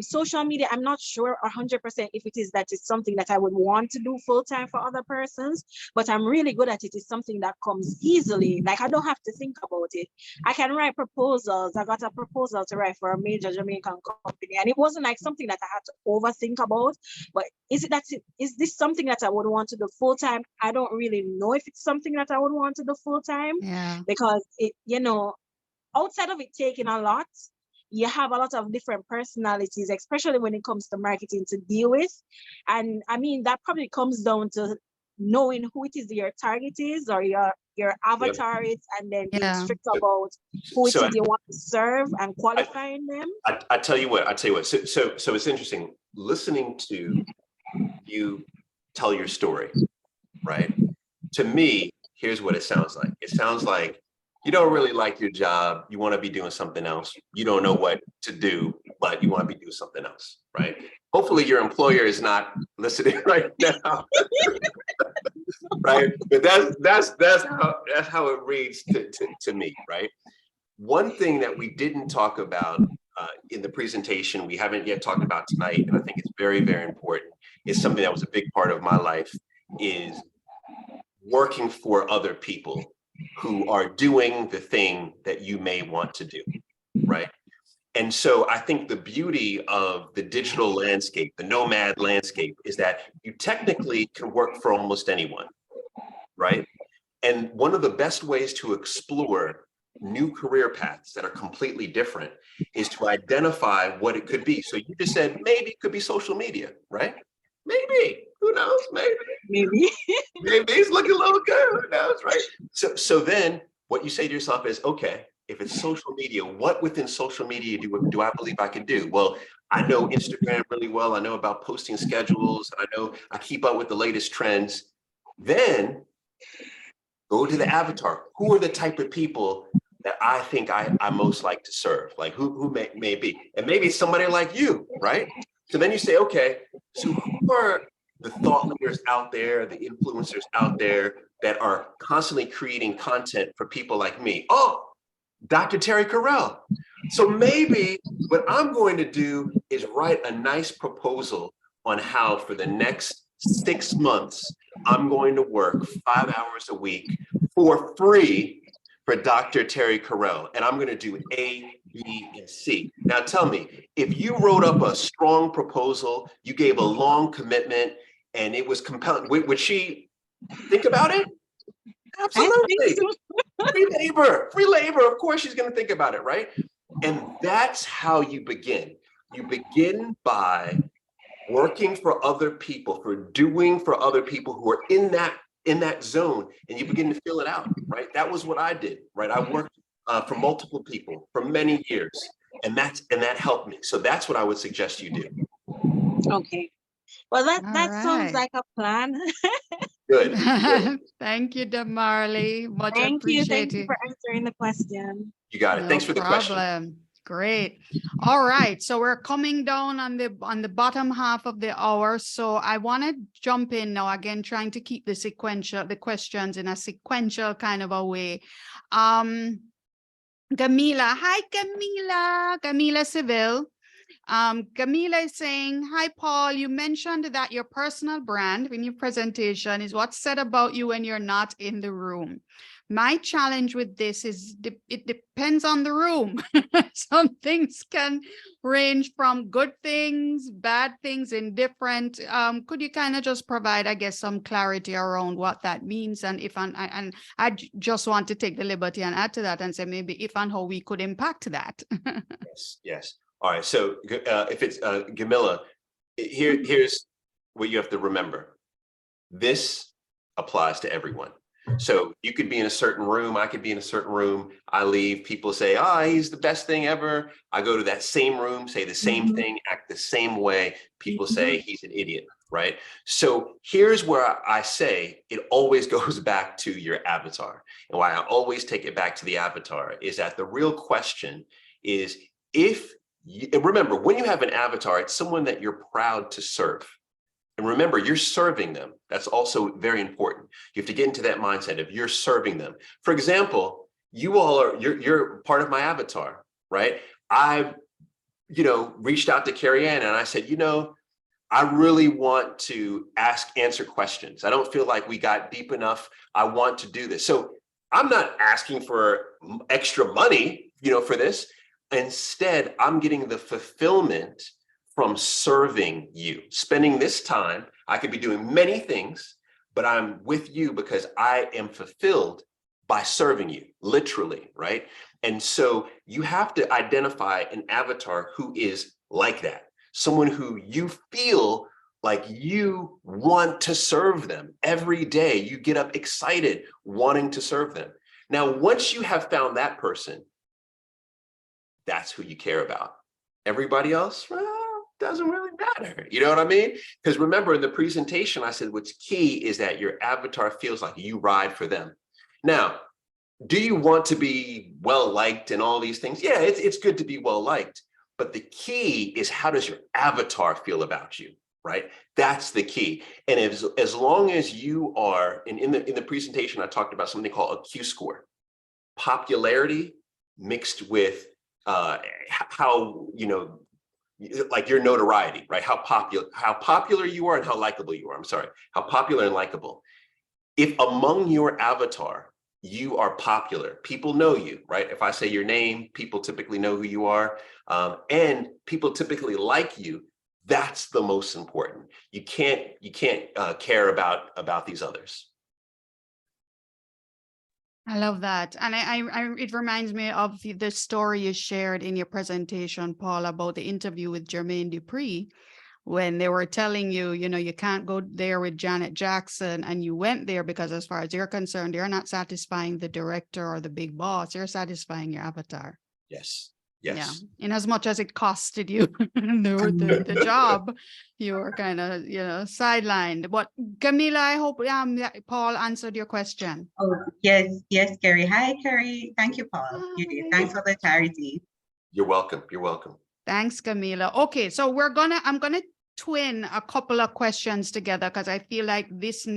Social media, I'm not sure 100% if it is that it's something that I would want to do full time for other persons, but I'm really good at it. It's something that comes easily. Like I don't have to think about it. I can write proposals. I got a proposal to write for a major Jamaican company, and it wasn't like something that I had to overthink about. But is this something that I would want to do full time? I don't really know if it's something that I would want to do full time. Yeah. Because it, you know, outside of it taking a lot, you have a lot of different personalities, especially when it comes to marketing, to deal with. And I mean, that probably comes down to knowing who it is your target is, or your avatar is, and then being Yeah. strict about who it So is you want to serve and qualifying them. I tell you what. So it's interesting listening to you tell your story, right? To me, here's what it sounds like. It sounds like you don't really like your job. You want to be doing something else. You don't know what to do, but you want to be doing something else, right? Hopefully your employer is not listening right now, right? But that's how it reads to me, right? One thing that we didn't talk about in the presentation, we haven't yet talked about tonight, and I think it's very, very important, is something that was a big part of my life, is working for other people who are doing the thing that you may want to do, right? And so I think the beauty of the digital landscape, the nomad landscape, is that you technically can work for almost anyone, right? And one of the best ways to explore new career paths that are completely different is to identify what it could be. So you just said, maybe it could be social media, right? Maybe, who knows, maybe it's looking a little good, who knows, right? So then what you say to yourself is, okay, if it's social media, what within social media do I believe I can do? Well, I know Instagram really well. I know about posting schedules. I know I keep up with the latest trends. Then go to the avatar. Who are the type of people that I think I most like to serve? Like who may be? And maybe it's somebody like you, right? So then you say, okay, so who are the thought leaders out there, the influencers out there that are constantly creating content for people like me? Oh, Dr. Terry Carell. So maybe what I'm going to do is write a nice proposal on how for the next 6 months, I'm going to work 5 hours a week for free for Dr. Terry Carell. And I'm going to do A, B, and C. Now tell me, if you wrote up a strong proposal, you gave a long commitment, and it was compelling, would she think about it? Absolutely. Free labor. Of course she's going to think about it, right? And that's how you begin. You begin by working for other people, for doing for other people who are in that zone, and you begin to fill it out, right? That was what I did, right? I worked for multiple people for many years, and that helped me. So that's what I would suggest you do. Okay. Well, that All sounds right. like a plan. Good. Thank you, Damarley. Much Thank you appreciated. for answering the question. You got it. No Thanks for the question. problem. Great. All right. So we're coming down on the bottom half of the hour. So I want to jump in now, again, trying to keep the questions in a sequential kind of a way. Camila. Hi, Camila. Camila Seville. Camila is saying, hi, Paul, you mentioned that your personal brand in your presentation is what's said about you when you're not in the room. My challenge with this is it depends on the room. Some things can range from good things, bad things, indifferent. Could you kind of just provide, I guess, some clarity around what that means? And I just want to take the liberty and add to that and say maybe if and how we could impact that. Yes. All right. So if it's Gamila, here's what you have to remember. This applies to everyone. So you could be in a certain room. I could be in a certain room. I leave. People say, "Oh, he's the best thing ever." I go to that same room, say the same thing, act the same way. People say he's an idiot. right? So here's where I say it always goes back to your avatar. And why I always take it back to the avatar is that the real question is, if you, and remember, when you have an avatar, it's someone that you're proud to serve. And remember, you're serving them. That's also very important. You have to get into that mindset of you're serving them. For example, you all are, you're part of my avatar, right? I, reached out to Carrie Ann and I said, I really want to answer questions. I don't feel like we got deep enough. I want to do this. So I'm not asking for extra money, for this. Instead, I'm getting the fulfillment from serving you, spending this time. I could be doing many things, but I'm with you because I am fulfilled by serving you, literally, right? And so you have to identify an avatar who is like that, someone who you feel like you want to serve them every day. You get up excited, wanting to serve them. Now, once you have found that person, that's who you care about. Everybody else, well, doesn't really matter. You know what I mean? Because remember, in the presentation, I said what's key is that your avatar feels like you ride for them. Now, do you want to be well-liked and all these things? Yeah, it's good to be well-liked. But the key is, how does your avatar feel about you, right? That's the key. And as long as you are, and in the presentation, I talked about something called a Q score, popularity mixed with how, like your notoriety, right? How popular you are and how likable you are. I'm sorry, how popular and likable. If among your avatar, you are popular, people know you, right? If I say your name, people typically know who you are, and people typically like you. That's the most important. You can't care about these others. I love that. And it reminds me of the story you shared in your presentation, Paul, about the interview with Jermaine Dupri, when they were telling you, you can't go there with Janet Jackson, and you went there because as far as you're concerned, you're not satisfying the director or the big boss, you're satisfying your avatar. Yes. Yeah, Yes. in as much as it costed you the job, you were kind of, sidelined. But Camila, I hope that Paul answered your question. Oh, yes, Carrie. Hi, Carrie. Thank you, Paul. You did. Thanks for the clarity. You're welcome. You're welcome. Thanks, Camila. Okay, so I'm gonna twin a couple of questions together because I feel like these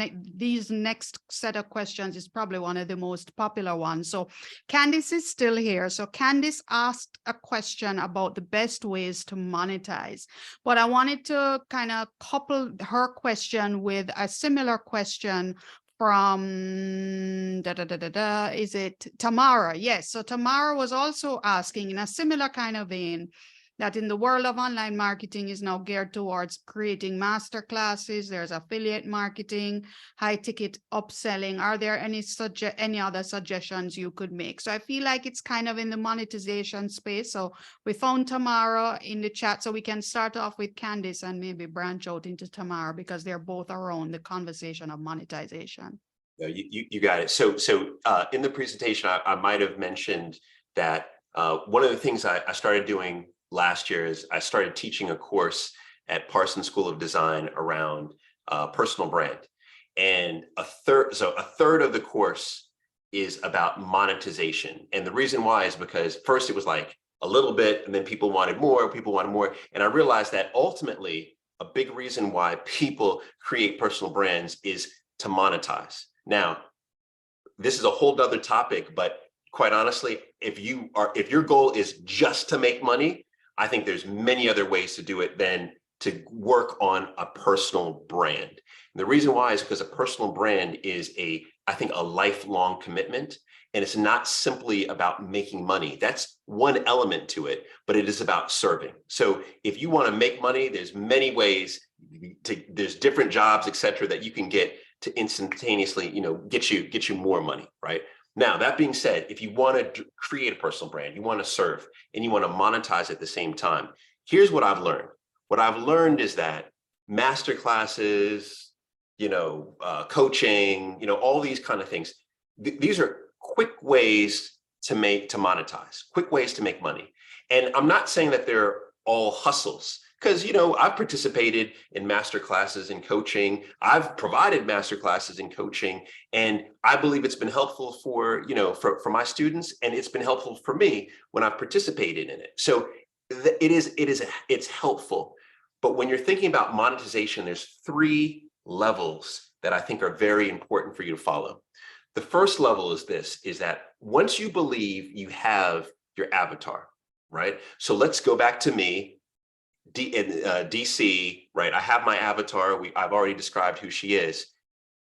next set of questions is probably one of the most popular ones. So Candice is still here. So Candice asked a question about the best ways to monetize, but I wanted to kind of couple her question with a similar question from is it Tamara? Yes. So Tamara was also asking in a similar kind of vein, that in the world of online marketing is now geared towards creating master classes. There's affiliate marketing, high ticket upselling. Are there any other suggestions you could make? So I feel like it's kind of in the monetization space. So we found Tamara in the chat, so we can start off with Candice and maybe branch out into Tamara because they're both around the conversation of monetization. No, you got it. So in the presentation, I might have mentioned that one of the things I started doing last year is I started teaching a course at Parsons School of Design around personal brand. And a third of the course is about monetization. And the reason why is because first it was like a little bit, and then people wanted more. And I realized that ultimately a big reason why people create personal brands is to monetize. Now, this is a whole other topic, but quite honestly, if your goal is just to make money, I think there's many other ways to do it than to work on a personal brand. And the reason why is because a personal brand is I think a lifelong commitment, and it's not simply about making money. That's one element to it, but it is about serving. So if you want to make money, there's many ways there's different jobs, et cetera, that you can get to instantaneously, get you more money, right? Now, that being said, if you want to create a personal brand, you want to serve, and you want to monetize at the same time, here's what I've learned. What I've learned is that master classes, coaching, all these kind of things, these are quick ways to monetize, quick ways to make money. And I'm not saying that they're all hustles. Because, you know, I've participated in master classes in coaching. I've provided master classes in coaching, and I believe it's been helpful for, you know, for my students, and it's been helpful for me when I've participated in it. So it's helpful. But when you're thinking about monetization, there's 3 levels that I think are very important for you to follow. The first level is this, is that once you believe you have your avatar, right? So let's go back to me, DC, right? I have my avatar. I've already described who she is.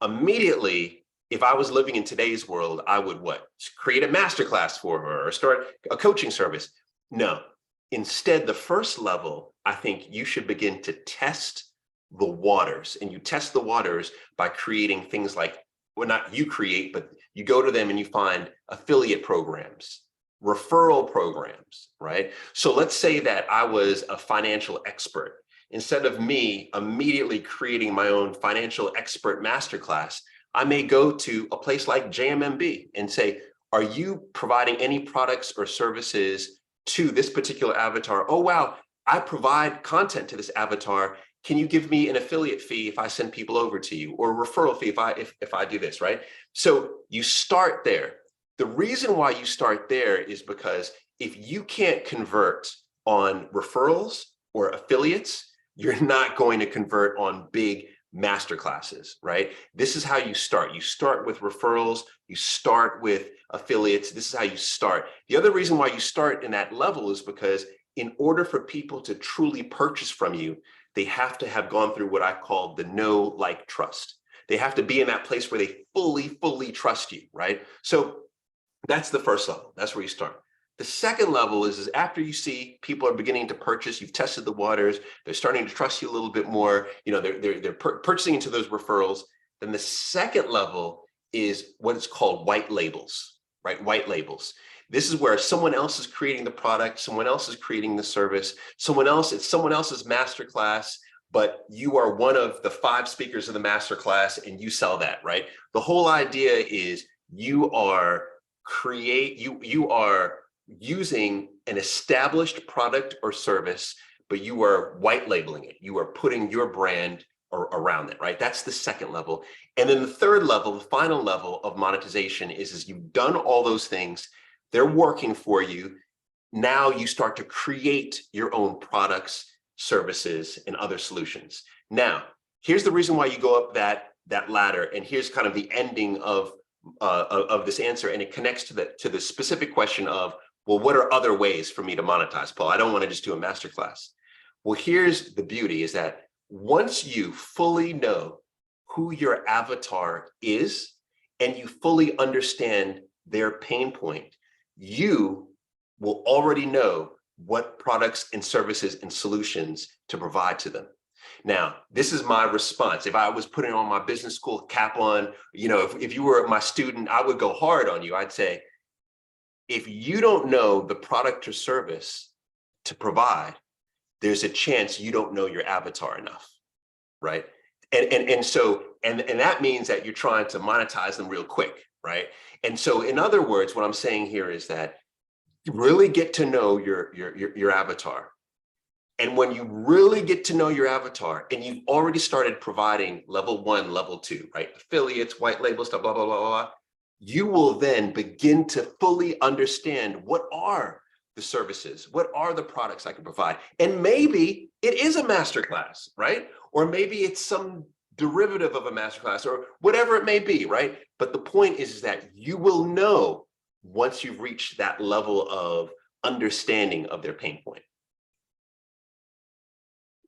Immediately, if I was living in today's world, I would what? Create a masterclass for her or start a coaching service. No, instead, the first level, I think you should begin to test the waters, and you test the waters by creating things like, well, not you create, but you go to them and you find affiliate programs, referral programs, right? So let's say that I was a financial expert. Instead of me immediately creating my own financial expert masterclass, I may go to a place like JMMB and say, are you providing any products or services to this particular avatar? Oh, wow, I provide content to this avatar. Can you give me an affiliate fee if I send people over to you, or a referral fee if I do this, right? So you start there. The reason why you start there is because if you can't convert on referrals or affiliates, you're not going to convert on big masterclasses, right? This is how you start. You start with referrals, you start with affiliates. This is how you start. The other reason why you start in that level is because in order for people to truly purchase from you, they have to have gone through what I call the know, like, trust. They have to be in that place where they fully trust you, right? So that's the first level. That's where you start. The second level is after you see people are beginning to purchase, you've tested the waters, they're starting to trust you a little bit more, you know, they're purchasing into those referrals. Then the second level is what is called white labels, right? White labels. This is where someone else is creating the product, someone else is creating the service, it's someone else's masterclass, but you are one of the 5 speakers of the masterclass and you sell that, right? The whole idea is you are using an established product or service, but you are white labeling it. You are putting your brand around it, right? That's the second level. And then the third level, the final level of monetization is you've done all those things. They're working for you. Now you start to create your own products, services, and other solutions. Now, here's the reason why you go up that ladder, and here's kind of the ending of this answer, and it connects to the specific question of, well, what are other ways for me to monetize, Paul? I don't want to just do a masterclass. Well, here's the beauty, is that once you fully know who your avatar is and you fully understand their pain point, you will already know what products and services and solutions to provide to them. Now, this is my response. If I was putting on my business school cap on, you know, if you were my student, I would go hard on you. I'd say, if you don't know the product or service to provide, there's a chance you don't know your avatar enough, right? And so that means that you're trying to monetize them real quick, right? And so, in other words, what I'm saying here is that you really get to know your avatar. And when you really get to know your avatar and you've already started providing level 1, level 2, right? Affiliates, white label stuff, blah, blah, blah, blah, you will then begin to fully understand what are the services, what are the products I can provide. And maybe it is a masterclass, right? Or maybe it's some derivative of a masterclass or whatever it may be, right? But the point is that you will know once you've reached that level of understanding of their pain point.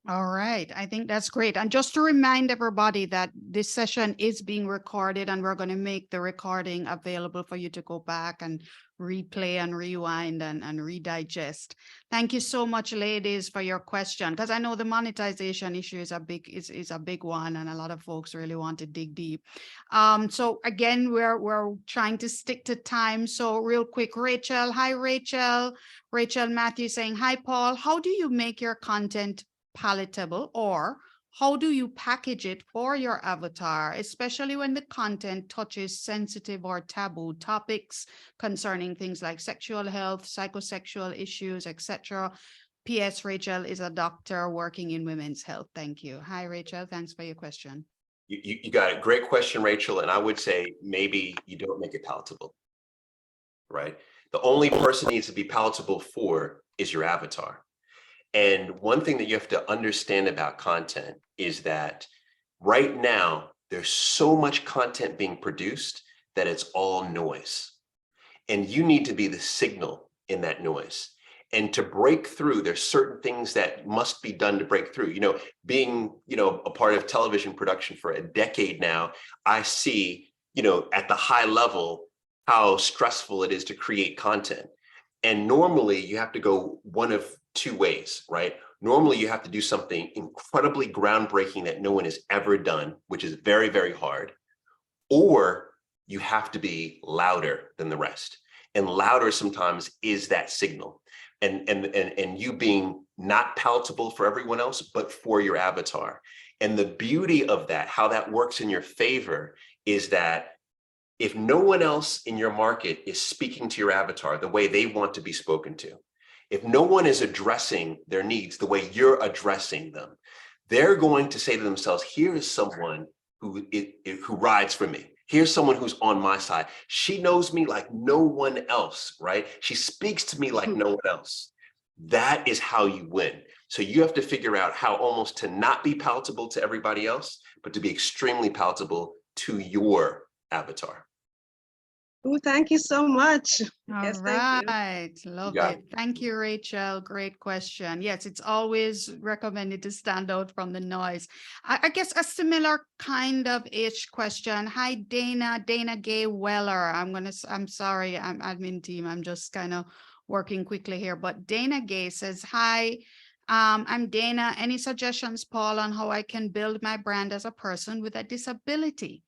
All right, I think that's great. And just to remind everybody that this session is being recorded, and we're going to make the recording available for you to go back and replay and rewind and redigest. Thank you so much, ladies, for your question, because I know the monetization issue is a big one, and a lot of folks really want to dig deep. So again, we're trying to stick to time. So real quick, Rachel. Hi, Rachel. Rachel Matthews saying, hi, Paul. How do you make your content palatable, or how do you package it for your avatar, especially when the content touches sensitive or taboo topics concerning things like sexual health, psychosexual issues, etc.? P.S. Rachel is a doctor working in women's health. Thank you. Hi, Rachel. Thanks for your question. You got it. Great question, Rachel. And I would say maybe you don't make it palatable, right? The only person needs to be palatable for is your avatar. And one thing that you have to understand about content is that right now, there's so much content being produced that it's all noise. And you need to be the signal in that noise. And to break through, there's certain things that must be done to break through. You know, being, you know, a part of television production for a decade now, I see, you know, at the high level, how stressful it is to create content. And normally you have to go one of two ways, right? Normally you have to do something incredibly groundbreaking that no one has ever done, which is very, very hard, or you have to be louder than the rest. And louder sometimes is that signal. And you being not palatable for everyone else, but for your avatar. And the beauty of that, how that works in your favor, is that if no one else in your market is speaking to your avatar the way they want to be spoken to, if no one is addressing their needs the way you're addressing them, they're going to say to themselves, here is someone who rides for me. Here's someone who's on my side. She knows me like no one else, right? She speaks to me like no one else. That is how you win. So you have to figure out how almost to not be palatable to everybody else, but to be extremely palatable to your avatar. Oh, thank you so much. All Yes, thank you. right. Love got it. Thank you, Rachel. Great question. Yes, it's always recommended to stand out from the noise. I guess a similar kind of ish question. Hi, Dana Gay Weller. I'm sorry, I'm admin team. I'm just kind of working quickly here. But Dana Gay says, hi, I'm Dana. Any suggestions, Paul, on how I can build my brand as a person with a disability?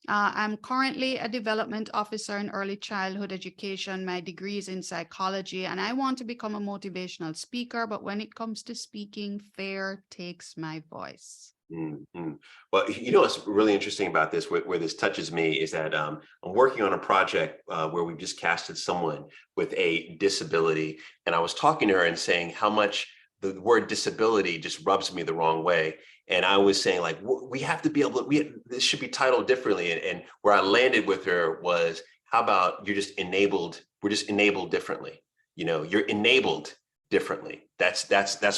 I'm currently a development officer in early childhood education. My degree is in psychology, and I want to become a motivational speaker. But when it comes to speaking, fear takes my voice. Mm-hmm. Well, you know what's really interesting about this, where this touches me, is that I'm working on a project where we've just casted someone with a disability. And I was talking to her and saying how much the word disability just rubs me the wrong way. And I was saying, like, we have to be able to, this should be titled differently. And where I landed with her was, how about you're just enabled, we're just enabled differently. You know, you're enabled differently. That's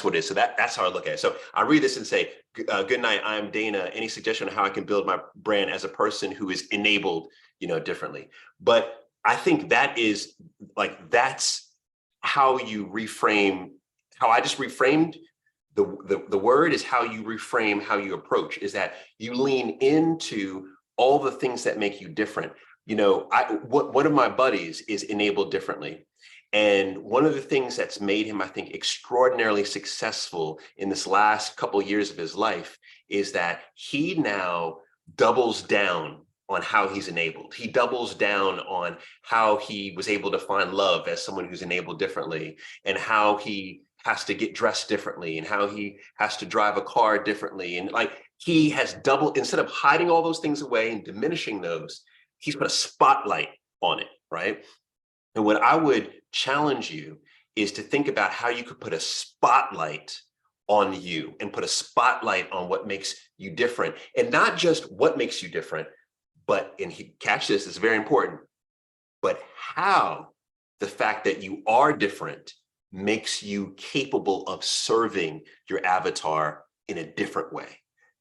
what it is. So that's how I look at it. So I read this and say, good night, I'm Dana. Any suggestion on how I can build my brand as a person who is enabled, you know, differently? But I think that is like, that's how you reframe, how I just reframed the word is how you reframe, how you approach, is that you lean into all the things that make you different. You know, one of my buddies is enabled differently. And one of the things that's made him, I think, extraordinarily successful in this last couple of years of his life is that he now doubles down on how he's enabled. He doubles down on how he was able to find love as someone who's enabled differently, and how he has to get dressed differently, and how he has to drive a car differently. And like, he has doubled, instead of hiding all those things away and diminishing those, he's put a spotlight on it, right? And what I would challenge you is to think about how you could put a spotlight on you and put a spotlight on what makes you different. And not just what makes you different, but, and catch this, it's very important, but how the fact that you are different makes you capable of serving your avatar in a different way.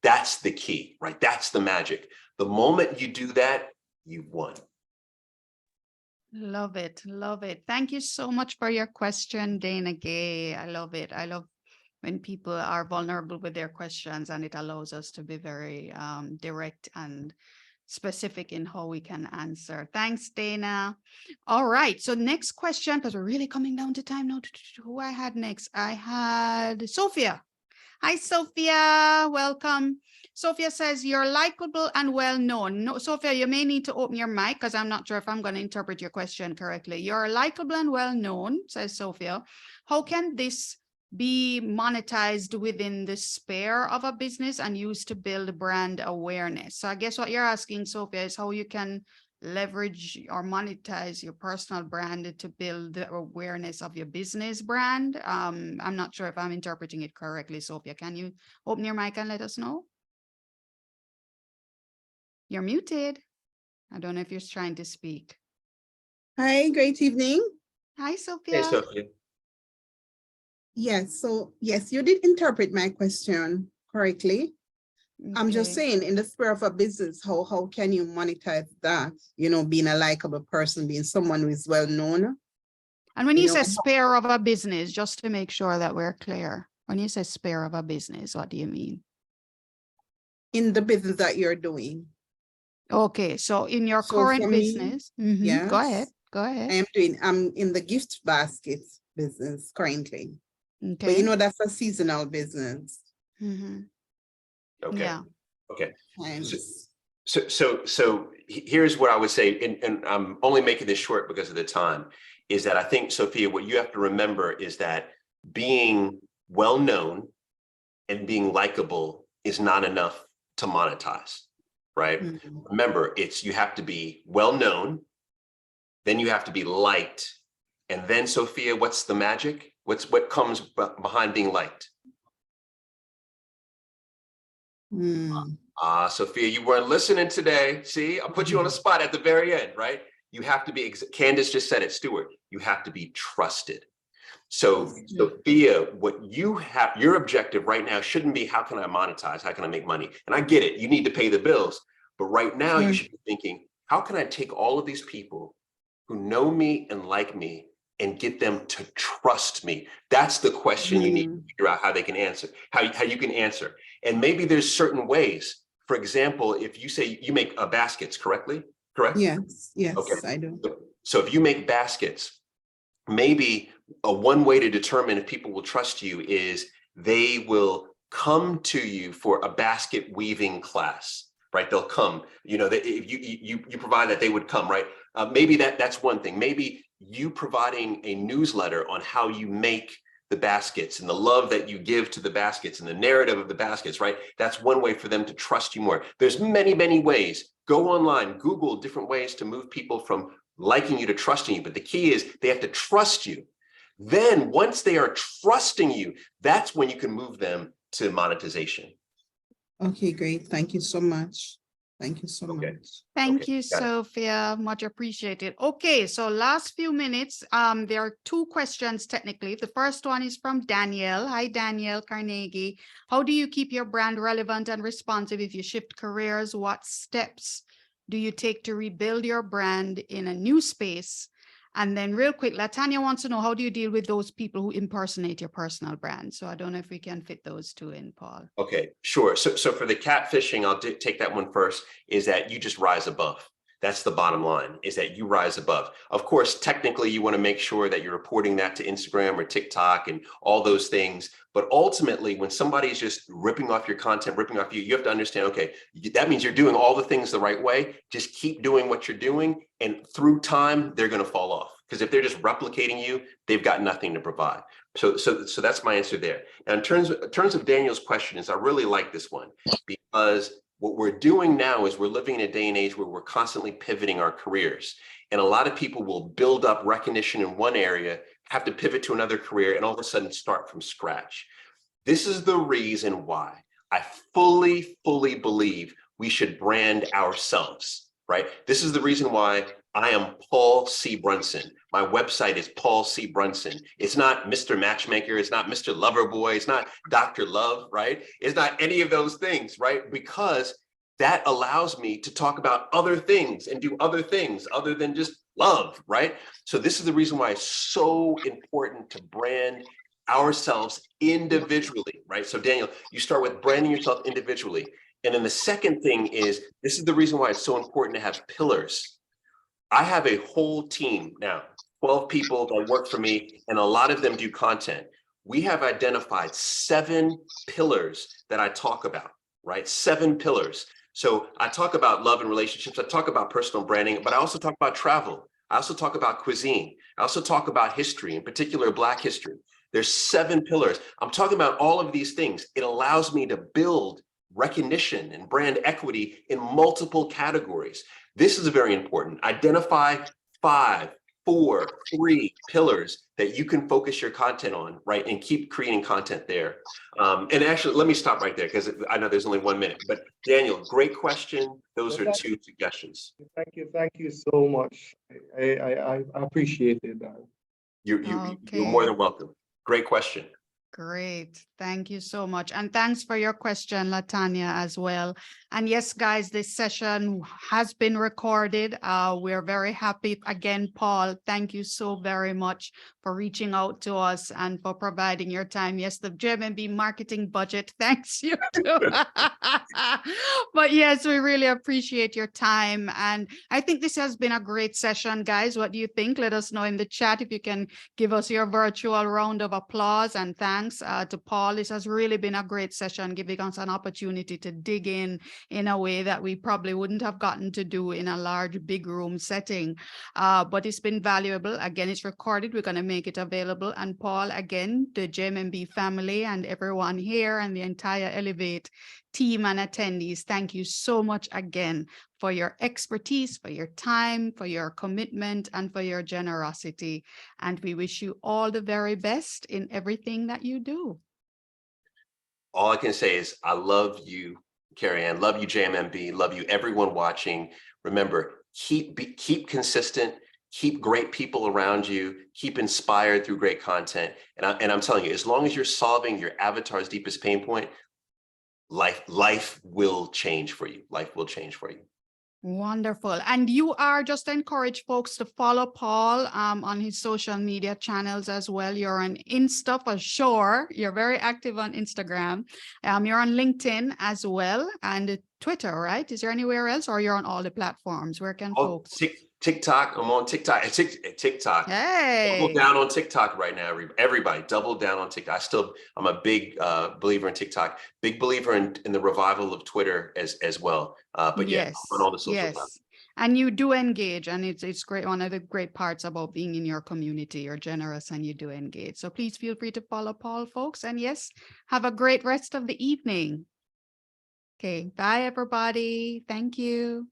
That's the key, right? That's the magic. The moment you do that, you've won. Love it. Love it. Thank you so much for your question, Dana Gay. I love it. I love when people are vulnerable with their questions, and it allows us to be very direct and specific in how we can answer. Thanks, Dana. All right. So next question, because we're really coming down to time now. Who I had next? I had Sophia. Hi, Sophia. Welcome. Sophia says, you're likable and well-known. No, Sophia, you may need to open your mic because I'm not sure if I'm going to interpret your question correctly. You're likable and well-known, says Sophia. How can this be monetized within the sphere of a business and used to build brand awareness? So I guess what you're asking, Sophia, is how you can leverage or monetize your personal brand to build the awareness of your business brand. I'm not sure if I'm interpreting it correctly. Sophia, can you open your mic and let us know? You're muted. I don't know if you're trying to speak. Hi, great evening. Hi, Hey, Sophia. Sophia. Yes, so yes, you did interpret my question correctly. I'm just Okay. saying, in the sphere of a business, how can you monetize that? You know, being a likable person, being someone who is well known. And when You you know, say spare of a business, just to make sure that we're clear, when you say spare of a business, what do you mean? in the business that you're doing. Okay, so in your So current for me, business, go yes, ahead, go ahead. I'm in the gift baskets business currently. But you Okay. know, that's a seasonal business. Mhm. Okay. Yeah. Okay. And So here's what I would say, and I'm only making this short because of the time, is that I think, Sophia, what you have to remember is that being well known and being likable is not enough to monetize, right? Mhm. Remember, you have to be well known, then you have to be liked, and then, Sophia, what's the magic? What comes behind being liked? Mm. Sophia, you weren't listening today. See, I put you on a spot at the very end, right? You have to be, Candace just said it, Stuart, you have to be trusted. So, Sophia, what you have, your objective right now shouldn't be, how can I monetize? How can I make money? And I get it, you need to pay the bills. But right now you should be thinking, how can I take all of these people who know me and like me and get them to trust me? That's the question you need to figure out how they can answer, how you can answer. And maybe there's certain ways. For example, if you say you make baskets, correct? Yes, Okay. I do. So if you make baskets, maybe one way to determine if people will trust you is they will come to you for a basket weaving class, right? They'll come, if you provide that, they would come, right? Maybe that's one thing. Maybe you providing a newsletter on how you make the baskets and the love that you give to the baskets and the narrative of the baskets, right? That's one way for them to trust you more. There's many, many ways. Go online, Google different ways to move people from liking you to trusting you. But the key is they have to trust you. Then once they are trusting you, that's when you can move them to monetization. Okay, great. Thank you so much. Thank you so much. Thank you, Sophia. Much appreciated. Okay, so last few minutes, there are two questions technically. The first one is from Danielle. Hi, Danielle Carnegie. How do you keep your brand relevant and responsive if you shift careers? What steps do you take to rebuild your brand in a new space? And then real quick, Latanya wants to know, how do you deal with those people who impersonate your personal brand? So I don't know if we can fit those two in, Paul. Okay, sure. So for the catfishing, I'll take that one first, is that you just rise above. That's the bottom line, is that you rise above. Of course, technically, you want to make sure that you're reporting that to Instagram or TikTok and all those things. But ultimately, when somebody's just ripping off your content, ripping off you have to understand, okay, that means you're doing all the things the right way. Just keep doing what you're doing. And through time, they're going to fall off. Because if they're just replicating you, they've got nothing to provide. So that's my answer there. Now, in terms of Daniel's question, I really like this one, because what we're doing now is we're living in a day and age where we're constantly pivoting our careers. And a lot of people will build up recognition in one area, have to pivot to another career, and all of a sudden start from scratch. This is the reason why I fully believe we should brand ourselves, right? This is the reason why I am Paul C. Brunson. My website is Paul C. Brunson. It's not Mr. Matchmaker. It's not Mr. Loverboy. It's not Dr. Love, right? It's not any of those things, right? Because that allows me to talk about other things and do other things other than just love, right? So this is the reason why it's so important to brand ourselves individually, right? So Daniel, you start with branding yourself individually. And then the second thing is, this is the reason why it's so important to have pillars. I have a whole team now, 12 people that work for me, and a lot of them do content. We have identified 7 pillars that I talk about, right? 7 pillars. So I talk about love and relationships. I talk about personal branding, but I also talk about travel. I also talk about cuisine. I also talk about history, in particular, Black history. There's 7 pillars. I'm talking about all of these things. It allows me to build recognition and brand equity in multiple categories. This is very important. Identify 5, 4, 3 pillars that you can focus your content on, right? And keep creating content there. And actually, let me stop right there because I know there's only 1 minute, but Daniel, great question. Those are 2 suggestions. Thank you so much. I appreciated that. You're more than welcome. Great question. Great. Thank you so much. And thanks for your question, Latanya, as well. And yes, guys, this session has been recorded. We're very happy. Again, Paul, thank you so very much for reaching out to us and for providing your time. Yes, the JMB marketing budget, thanks you too. But yes, we really appreciate your time. And I think this has been a great session, guys. What do you think? Let us know in the chat if you can give us your virtual round of applause and thanks to Paul. This has really been a great session, giving us an opportunity to dig in a way that we probably wouldn't have gotten to do in a large, big room setting. But it's been valuable. Again, it's recorded. We're going to make it available. And Paul, again, the JMB family and everyone here and the entire Elevate team and attendees, thank you so much again for your expertise, for your time, for your commitment, and for your generosity. And we wish you all the very best in everything that you do. All I can say is I love you, Carrie Ann, love you, JMMB, love you, everyone watching. Remember, keep consistent, keep great people around you, keep inspired through great content. And I'm telling you, as long as you're solving your avatar's deepest pain point, life will change for you. Life will change for you. Wonderful. And you are just encourage folks to follow Paul on his social media channels as well. You're on Insta for sure. You're very active on Instagram. You're on LinkedIn as well and Twitter, right? Is there anywhere else or you're on all the platforms? Where can folks? TikTok. I'm on TikTok. TikTok. Hey. Double down on TikTok right now. Everybody, double down on TikTok. I'm a big believer in TikTok. Big believer in the revival of Twitter as well. But yes, on all the social platforms. And you do engage, and it's great. One of the great parts about being in your community, you're generous and you do engage. So please feel free to follow Paul, folks. And yes, have a great rest of the evening. Okay, bye everybody. Thank you.